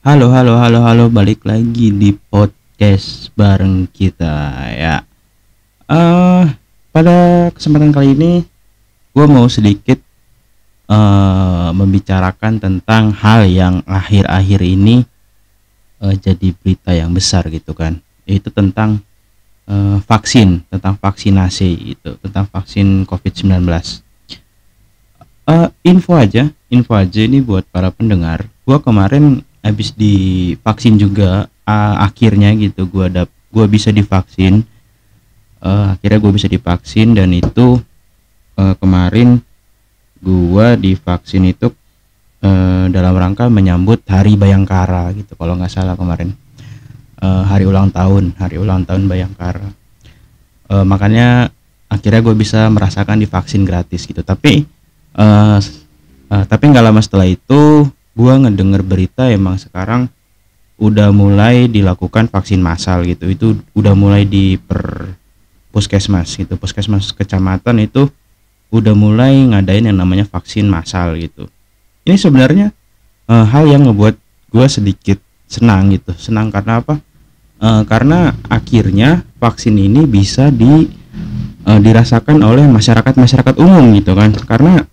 Halo, halo, halo, halo, balik lagi di podcast bareng kita ya. Eh, Pada kesempatan kali ini, gue mau sedikit membicarakan tentang hal yang akhir-akhir ini jadi berita yang besar gitu kan. Yaitu tentang tentang vaksinasi itu, tentang vaksin COVID-19. Info aja ini buat para pendengar. Gua kemarin habis divaksin juga, akhirnya gitu gua bisa divaksin. Akhirnya gue bisa divaksin dan itu kemarin gua divaksin itu dalam rangka menyambut Hari Bayangkara gitu kalau nggak salah kemarin. Hari ulang tahun Bayangkara. Makanya akhirnya gue bisa merasakan divaksin gratis gitu. Tapi nggak lama setelah itu gue ngedenger berita emang sekarang udah mulai dilakukan vaksin massal gitu. Itu udah mulai di puskesmas gitu, puskesmas kecamatan itu udah mulai ngadain yang namanya vaksin massal gitu. Ini sebenarnya hal yang ngebuat gue sedikit senang karena apa? Karena akhirnya vaksin ini bisa dirasakan oleh masyarakat umum gitu kan. Karena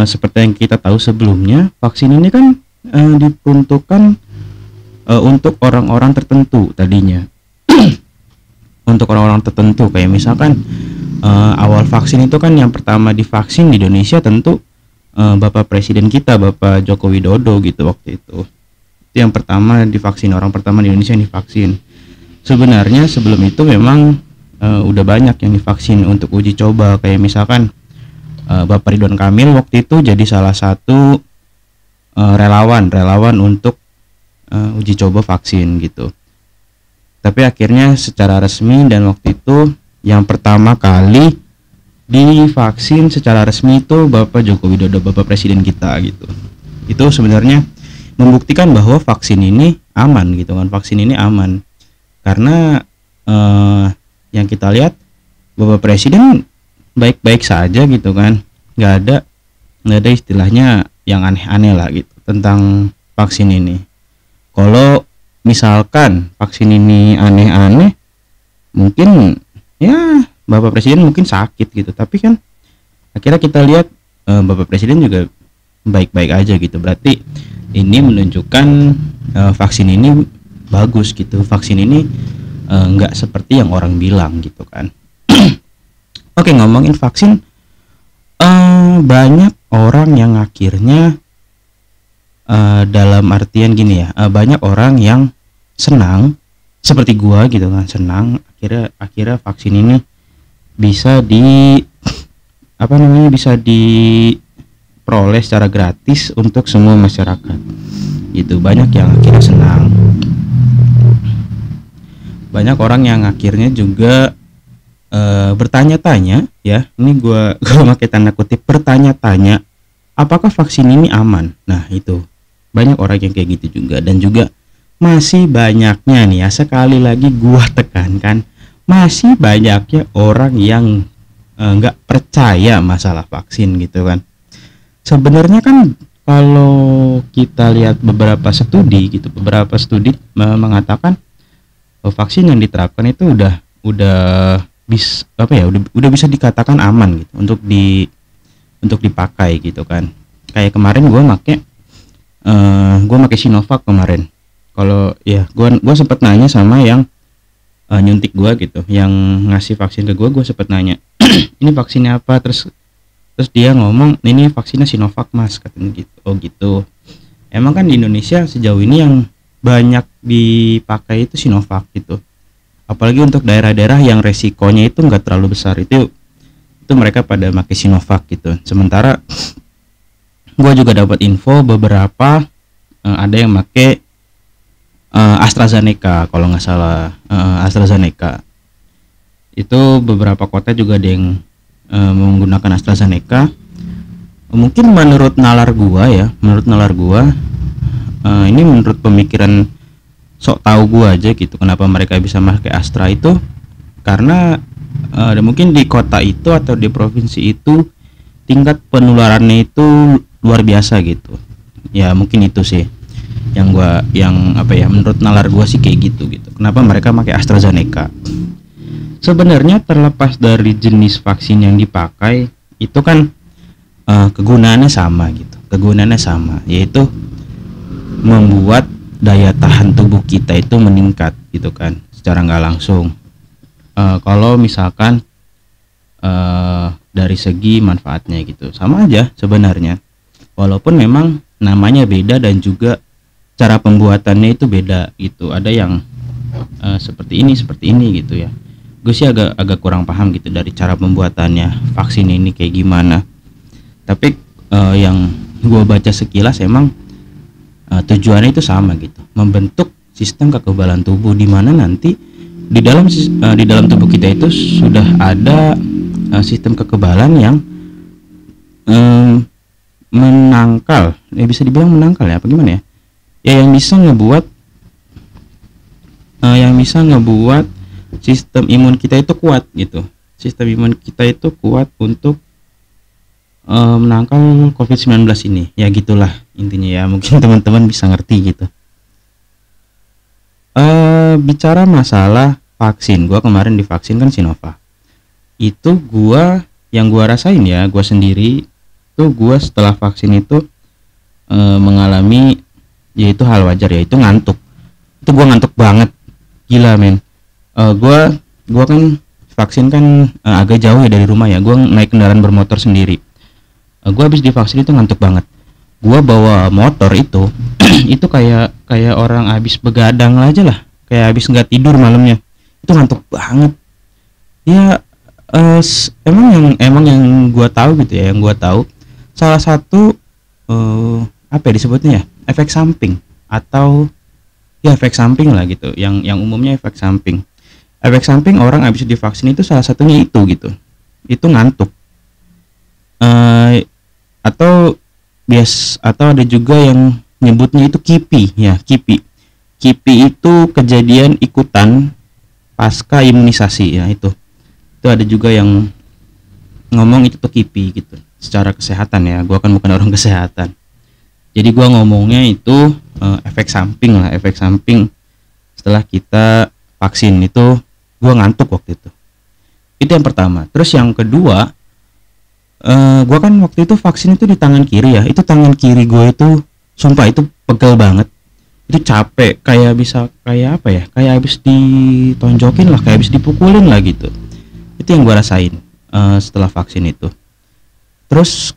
seperti yang kita tahu sebelumnya, vaksin ini kan diperuntukkan untuk orang-orang tertentu tadinya. Untuk orang-orang tertentu, kayak misalkan awal vaksin itu kan yang pertama divaksin di Indonesia tentu Bapak Presiden kita, Bapak Joko Widodo gitu waktu itu. Itu yang pertama divaksin, orang pertama di Indonesia yang divaksin. Sebenarnya sebelum itu memang udah banyak yang divaksin untuk uji coba, kayak misalkan Bapak Ridwan Kamil waktu itu jadi salah satu relawan untuk uji coba vaksin gitu. Tapi akhirnya secara resmi dan waktu itu yang pertama kali divaksin secara resmi itu Bapak Joko Widodo, Bapak Presiden kita gitu. Itu sebenarnya membuktikan bahwa vaksin ini aman gitu kan. Vaksin ini aman karena yang kita lihat Bapak Presiden baik-baik saja gitu kan, nggak ada istilahnya yang aneh-aneh lah gitu tentang vaksin ini. Kalau misalkan vaksin ini aneh-aneh, mungkin ya Bapak Presiden mungkin sakit gitu, tapi kan akhirnya kita lihat Bapak Presiden juga baik-baik aja gitu. Berarti ini menunjukkan vaksin ini bagus gitu, vaksin ini nggak seperti yang orang bilang gitu kan. Oke, ngomongin vaksin, banyak orang yang akhirnya dalam artian gini ya, banyak orang yang senang seperti gua gitu kan, senang akhirnya vaksin ini bisa bisa diperoleh secara gratis untuk semua masyarakat gitu. Banyak yang akhirnya senang, banyak orang yang akhirnya juga bertanya-tanya ya, ini gua pakai tanda kutip bertanya-tanya, apakah vaksin ini aman. Nah itu banyak orang yang kayak gitu juga. Dan juga masih banyaknya nih ya, sekali lagi gua tekankan, masih banyaknya orang yang nggak percaya masalah vaksin gitu kan. Sebenarnya kan kalau kita lihat beberapa studi mengatakan vaksin yang diterapkan itu udah udah bisa dikatakan aman gitu untuk dipakai gitu kan. Kayak kemarin gue make Sinovac kemarin. Kalau ya gue sempet nanya sama yang nyuntik gue gitu, yang ngasih vaksin ke gue sempet nanya ini vaksinnya apa, terus dia ngomong ini vaksinnya Sinovac mas, katanya gitu. Oh gitu. Emang kan di Indonesia sejauh ini yang banyak dipakai itu Sinovac gitu. Apalagi untuk daerah-daerah yang resikonya itu nggak terlalu besar, itu mereka pada pakai Sinovac gitu. Sementara gue juga dapat info beberapa ada yang pakai AstraZeneca kalau nggak salah. AstraZeneca itu beberapa kota juga ada yang menggunakan AstraZeneca. Mungkin menurut nalar gua ini menurut pemikiran sok tahu gua aja gitu, kenapa mereka bisa pakai Astra itu karena mungkin di kota itu atau di provinsi itu tingkat penularannya itu luar biasa gitu ya, mungkin itu sih Menurut nalar gua sih kayak gitu. Kenapa mereka pakai AstraZeneca? Sebenarnya terlepas dari jenis vaksin yang dipakai, itu kan kegunaannya sama gitu. Kegunaannya sama, yaitu membuat daya tahan tubuh kita itu meningkat gitu kan, secara nggak langsung. Kalau misalkan dari segi manfaatnya gitu, sama aja sebenarnya. Walaupun memang namanya beda dan juga cara pembuatannya itu beda gitu. Ada yang seperti ini gitu ya. Gue sih agak kurang paham gitu dari cara pembuatannya vaksin ini kayak gimana. Tapi yang gue baca sekilas emang tujuannya itu sama gitu, membentuk sistem kekebalan tubuh, di mana nanti di dalam tubuh kita itu sudah ada sistem kekebalan yang menangkal, bisa dibilang menangkal ya, apa gimana ya? Ya yang bisa ngebuat sistem imun kita itu kuat gitu. Sistem imun kita itu kuat untuk menangkal COVID-19 ini. Ya gitulah intinya ya, mungkin teman-teman bisa ngerti gitu. Bicara masalah vaksin, gua kemarin divaksin kan Sinovac. Itu yang gua rasain ya, gua sendiri tuh, gua setelah vaksin itu mengalami, yaitu hal wajar, yaitu ngantuk. Itu gua ngantuk banget, gila men. Gua kan vaksin kan agak jauh ya dari rumah ya, gua naik kendaraan bermotor sendiri. Gua habis divaksin itu ngantuk banget. Gua bawa motor itu itu kayak orang habis begadang aja lah, kayak habis nggak tidur malamnya. Itu ngantuk banget ya. Emang yang gua tahu gitu ya, yang gua tahu salah satu apa ya disebutnya ya, efek samping, atau ya efek samping lah gitu, yang umumnya efek samping orang habis divaksin itu salah satunya itu gitu, itu ngantuk. Atau ada juga yang nyebutnya itu kipi ya, kipi itu kejadian ikutan pasca imunisasi ya. Itu ada juga yang ngomong itu tuh kipi gitu secara kesehatan ya. Gua kan bukan orang kesehatan, jadi gua ngomongnya itu efek samping setelah kita vaksin. Itu gua ngantuk waktu itu yang pertama. Terus yang kedua, gua kan waktu itu vaksin itu di tangan kiri ya. Itu tangan kiri gue itu sumpah itu pegel banget, itu capek, kayak habis ditonjokin lah, kayak habis dipukulin lah gitu. Itu yang gua rasain setelah vaksin itu. Terus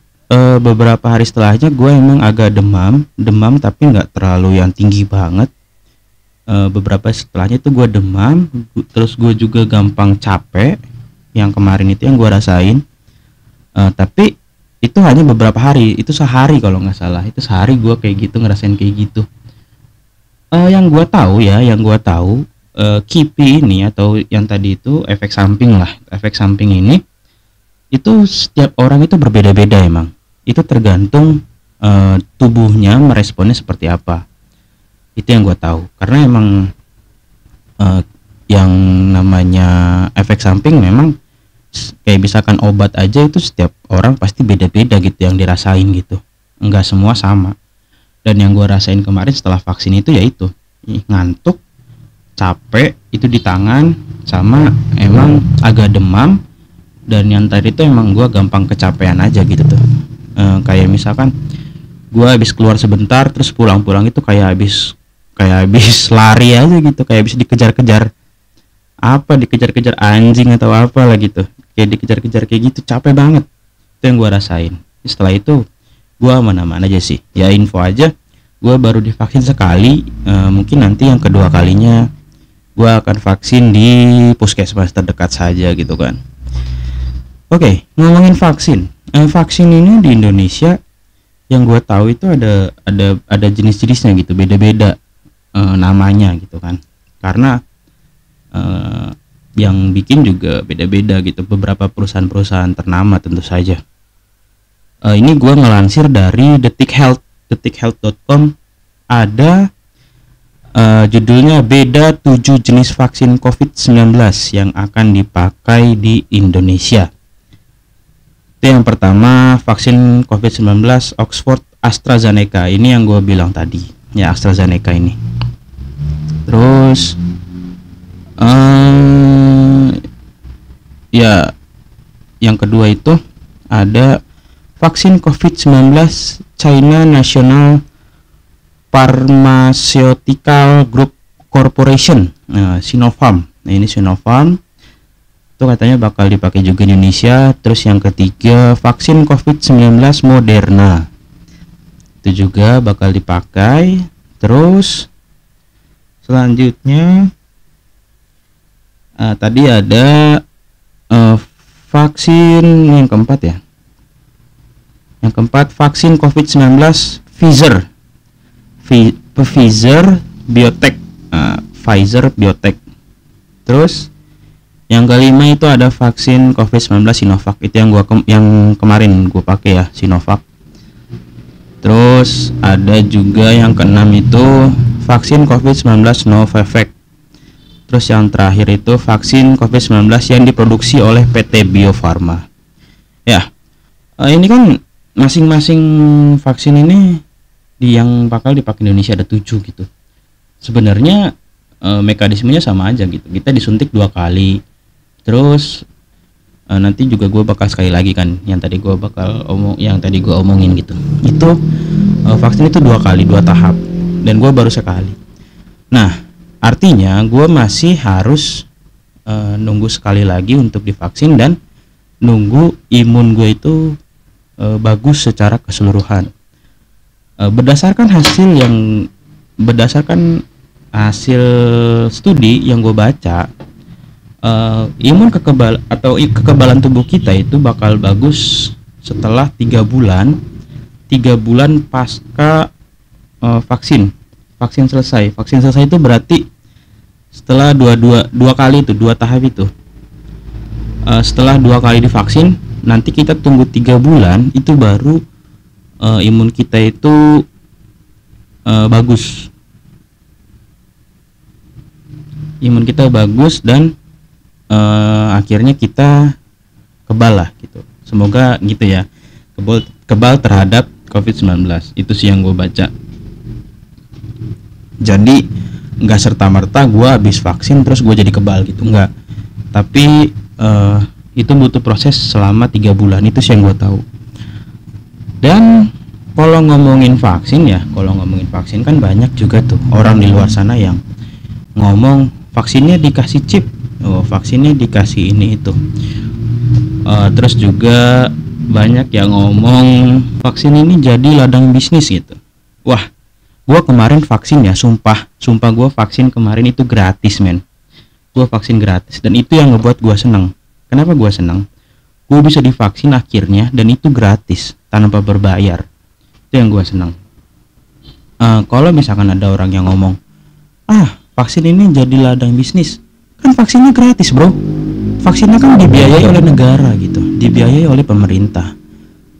beberapa hari setelahnya gue emang agak demam tapi nggak terlalu yang tinggi banget. Beberapa setelahnya itu gue demam, terus gue juga gampang capek. Yang kemarin itu yang gue rasain, tapi itu hanya beberapa hari, itu sehari kalau nggak salah, itu sehari gue kayak gitu, ngerasain kayak gitu. Yang gue tahu kipi ini atau yang tadi itu efek samping ini itu setiap orang itu berbeda-beda. Emang itu tergantung tubuhnya meresponnya seperti apa. Itu yang gue tahu, karena emang yang namanya efek samping memang kayak misalkan obat aja, itu setiap orang pasti beda-beda gitu yang dirasain gitu, enggak semua sama. Dan yang gue rasain kemarin setelah vaksin itu yaitu ngantuk, capek itu di tangan, sama emang agak demam. Dan yang tadi itu emang gue gampang kecapean aja gitu tuh. Kayak misalkan gue habis keluar sebentar, terus pulang itu kayak habis lari aja gitu, kayak habis dikejar-kejar anjing atau apa lah gitu, kayak dikejar-kejar kayak gitu, capek banget. Itu yang gue rasain. Setelah itu gue aman-aman aja sih ya. Info aja, gue baru divaksin sekali, mungkin nanti yang kedua kalinya gue akan vaksin di puskesmas terdekat saja gitu kan. Oke, ngomongin vaksin. Vaksin ini di Indonesia yang gue tahu itu ada jenis-jenisnya gitu, beda-beda namanya gitu kan. Karena yang bikin juga beda-beda gitu, beberapa perusahaan-perusahaan ternama tentu saja. Ini gue ngelansir dari detikhealth.com, ada judulnya beda 7 jenis vaksin COVID-19 yang akan dipakai di Indonesia. Itu yang pertama, vaksin COVID-19 Oxford AstraZeneca. Ini yang gue bilang tadi, ya AstraZeneca ini. Terus ya yang kedua itu ada vaksin COVID-19 China National Pharmaceutical Group Corporation, Sinopharm. Nah ini Sinopharm itu katanya bakal dipakai juga di Indonesia. Terus yang ketiga vaksin COVID-19 Moderna itu juga bakal dipakai. Terus selanjutnya tadi ada vaksin yang keempat ya. Yang keempat vaksin COVID-19 Pfizer Biotech, Pfizer Biotech. Terus yang kelima itu ada vaksin COVID-19 Sinovac. Itu yang kemarin gue pakai ya, Sinovac. Terus ada juga yang keenam itu vaksin COVID-19 Novavax. Terus yang terakhir itu vaksin COVID-19 yang diproduksi oleh PT Bio Farma. Ya, ini kan masing-masing vaksin ini yang bakal dipakai Indonesia ada 7 gitu. Sebenarnya mekanismenya sama aja gitu. Kita disuntik 2 kali. Terus nanti juga gue bakal sekali lagi kan yang tadi gue omongin gitu. Itu vaksin itu 2 kali, 2 tahap, dan gue baru sekali. Nah, artinya gue masih harus nunggu sekali lagi untuk divaksin dan nunggu imun gue itu bagus secara keseluruhan. Berdasarkan hasil studi yang gue baca, kekebalan tubuh kita itu bakal bagus setelah 3 bulan pasca vaksin selesai. Vaksin selesai itu berarti setelah dua kali itu, 2 tahap itu, setelah 2 kali divaksin, nanti kita tunggu 3 bulan itu baru imun kita itu bagus. Imun kita bagus dan akhirnya kita kebal lah gitu. Semoga gitu ya, kebal terhadap COVID-19. Itu sih yang gue baca. Jadi nggak serta-merta gue habis vaksin terus gue jadi kebal gitu, nggak. Tapi itu butuh proses selama 3 bulan. Itu sih yang gue tahu. Dan kalau ngomongin vaksin kan banyak juga tuh orang di luar sana yang ngomong vaksinnya dikasih chip, vaksinnya dikasih ini itu. Terus juga banyak yang ngomong vaksin ini jadi ladang bisnis gitu. Wah, gua kemarin vaksin ya, sumpah gua vaksin kemarin itu gratis, men. Gua vaksin gratis dan itu yang ngebuat gua seneng. Kenapa gua seneng? Gua bisa divaksin akhirnya dan itu gratis tanpa berbayar. Itu yang gua seneng. Kalau misalkan ada orang yang ngomong, vaksin ini jadi ladang bisnis, kan vaksinnya gratis, bro. Vaksinnya kan dibiayai oleh negara gitu, dibiayai oleh pemerintah.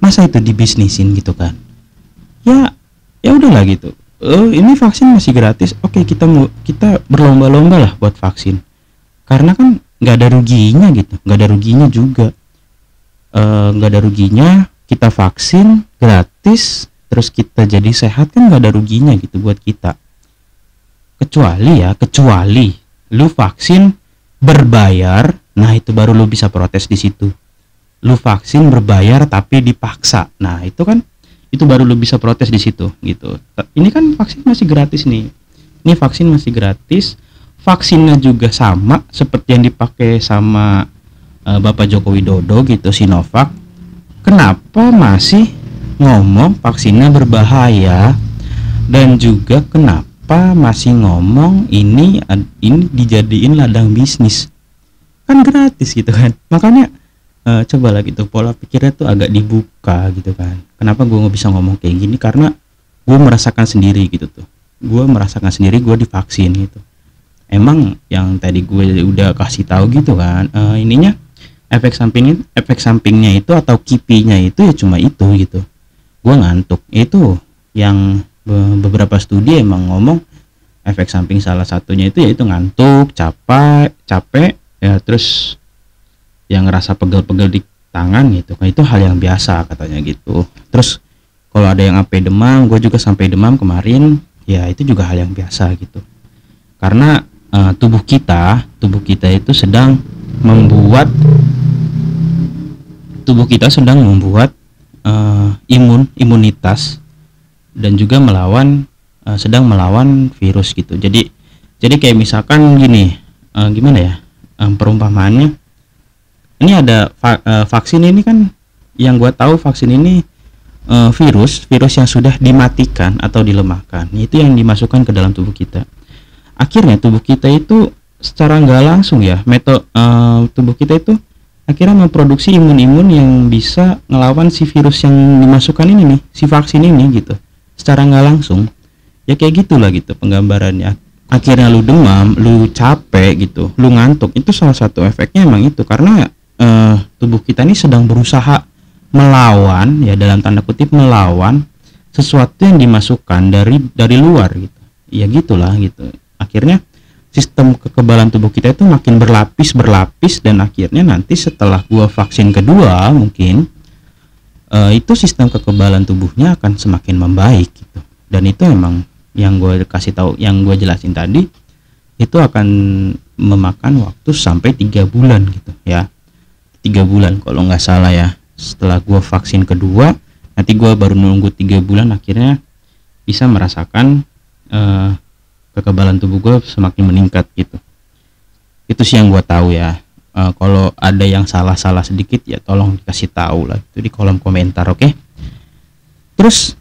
Masa itu dibisnisin gitu kan? Ya udahlah gitu. Ini vaksin masih gratis. Oke, kita berlomba-lomba lah buat vaksin. Karena kan nggak ada ruginya gitu, nggak ada ruginya juga. Nggak ada ruginya kita vaksin gratis, terus kita jadi sehat, kan nggak ada ruginya gitu buat kita. Kecuali lu vaksin berbayar, nah itu baru lu bisa protes di situ. Lu vaksin berbayar tapi dipaksa, nah itu baru lu bisa protes di situ gitu. Ini kan vaksin masih gratis nih. Ini vaksin masih gratis. Vaksinnya juga sama seperti yang dipakai sama Bapak Joko Widodo gitu, Sinovac. Kenapa masih ngomong vaksinnya berbahaya? Dan juga kenapa masih ngomong ini dijadiin ladang bisnis? Kan gratis gitu kan. Makanya cobalah gitu, pola pikirnya tuh agak dibuka gitu kan. Kenapa gue nggak bisa ngomong kayak gini? Karena gue merasakan sendiri gitu tuh. Gue merasakan sendiri gue divaksin gitu. Emang yang tadi gue udah kasih tahu gitu kan, ininya efek sampingnya itu atau kipinya itu ya cuma itu gitu. Gue ngantuk. Itu yang beberapa studi emang ngomong efek samping salah satunya itu yaitu ngantuk, capek ya, terus yang ngerasa pegel-pegel di tangan gitu kan, itu hal yang biasa katanya gitu. Terus kalau ada yang sampai demam, gue juga sampai demam kemarin, ya itu juga hal yang biasa gitu. Karena tubuh kita itu sedang membuat imunitas dan juga sedang melawan virus gitu. Jadi kayak misalkan gini, gimana ya, perumpamaannya, ini ada vaksin ini kan, yang gue tahu vaksin ini virus yang sudah dimatikan atau dilemahkan, itu yang dimasukkan ke dalam tubuh kita. Akhirnya tubuh kita itu secara nggak langsung ya, tubuh kita itu akhirnya memproduksi imun yang bisa ngelawan si virus yang dimasukkan ini nih, si vaksin ini gitu, secara nggak langsung. Ya kayak gitulah gitu penggambarannya. Akhirnya lu demam, lu capek gitu, lu ngantuk, itu salah satu efeknya emang itu, karena tubuh kita ini sedang berusaha melawan, ya dalam tanda kutip melawan sesuatu yang dimasukkan dari luar gitu. Ya gitulah gitu. Akhirnya sistem kekebalan tubuh kita itu makin berlapis, dan akhirnya nanti setelah gua vaksin kedua mungkin itu sistem kekebalan tubuhnya akan semakin membaik gitu. Dan itu emang yang gue kasih tahu, yang gue jelasin tadi, itu akan memakan waktu sampai 3 bulan gitu ya, 3 bulan kalau nggak salah ya. Setelah gue vaksin kedua, nanti gue baru nunggu 3 bulan, akhirnya bisa merasakan kekebalan tubuh gue semakin meningkat gitu. Itu sih yang gue tahu ya. Kalau ada yang salah sedikit ya tolong dikasih tahu lah itu di kolom komentar, oke? Terus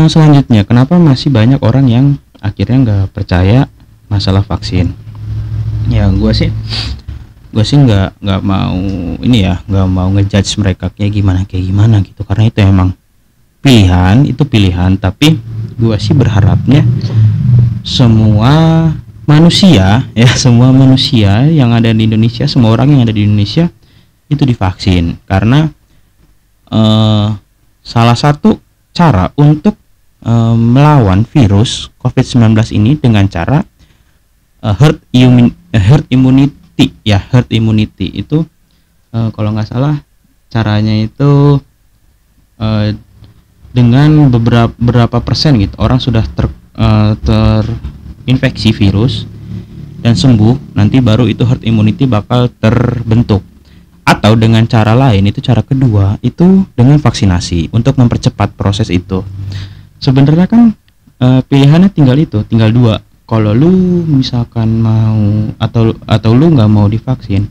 selanjutnya, kenapa masih banyak orang yang akhirnya nggak percaya masalah vaksin? Ya gue sih nggak mau ini ya, nggak mau ngejudge mereka kayak gimana gitu, karena itu emang pilihan. Tapi gue sih berharapnya semua manusia yang ada di Indonesia, semua orang yang ada di Indonesia itu divaksin, karena salah satu cara untuk melawan virus COVID-19 ini dengan cara herd immunity ya. Herd immunity itu kalau nggak salah caranya itu dengan beberapa persen gitu, orang sudah terinfeksi virus dan sembuh, nanti baru itu herd immunity bakal terbentuk. Atau dengan cara lain, itu cara kedua, itu dengan vaksinasi untuk mempercepat proses itu. Sebenarnya kan pilihannya tinggal dua. Kalau lu misalkan mau atau lu nggak mau divaksin,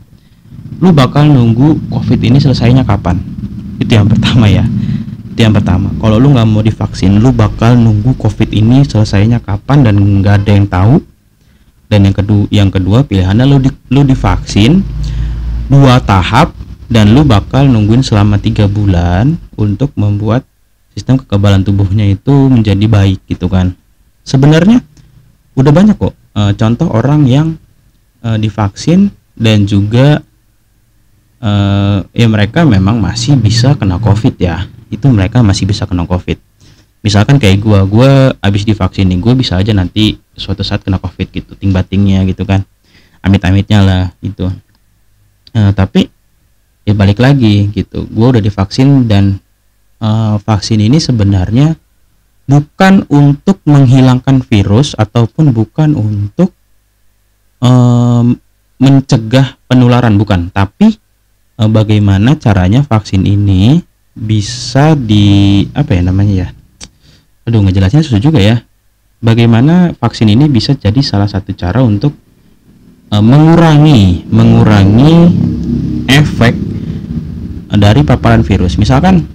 lu bakal nunggu COVID ini selesainya kapan? Itu yang pertama ya. Itu yang pertama. Kalau lu nggak mau divaksin, lu bakal nunggu COVID ini selesainya kapan dan nggak ada yang tahu. Dan yang kedua pilihannya lu divaksin 2 tahap, dan lu bakal nungguin selama 3 bulan untuk membuat sistem kekebalan tubuhnya itu menjadi baik gitu kan. Sebenarnya udah banyak kok contoh orang yang divaksin dan juga ya mereka memang masih bisa kena COVID ya. Itu mereka masih bisa kena COVID. Misalkan kayak gue abis divaksin nih, gue bisa aja nanti suatu saat kena COVID gitu, ting-batingnya gitu kan, amit-amitnya lah gitu. Tapi ya balik lagi gitu, gue udah divaksin, dan vaksin ini sebenarnya bukan untuk menghilangkan virus ataupun bukan untuk mencegah penularan, bukan. Tapi bagaimana caranya vaksin ini bisa ngejelasinnya susah juga ya. Bagaimana vaksin ini bisa jadi salah satu cara untuk mengurangi efek dari paparan virus. Misalkan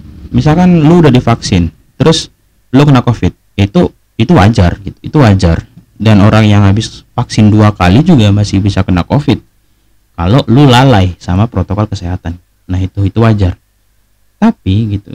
lu udah divaksin terus lu kena COVID, itu wajar gitu, itu wajar. Dan orang yang habis vaksin 2 kali juga masih bisa kena COVID kalau lu lalai sama protokol kesehatan. Nah itu wajar. Tapi gitu,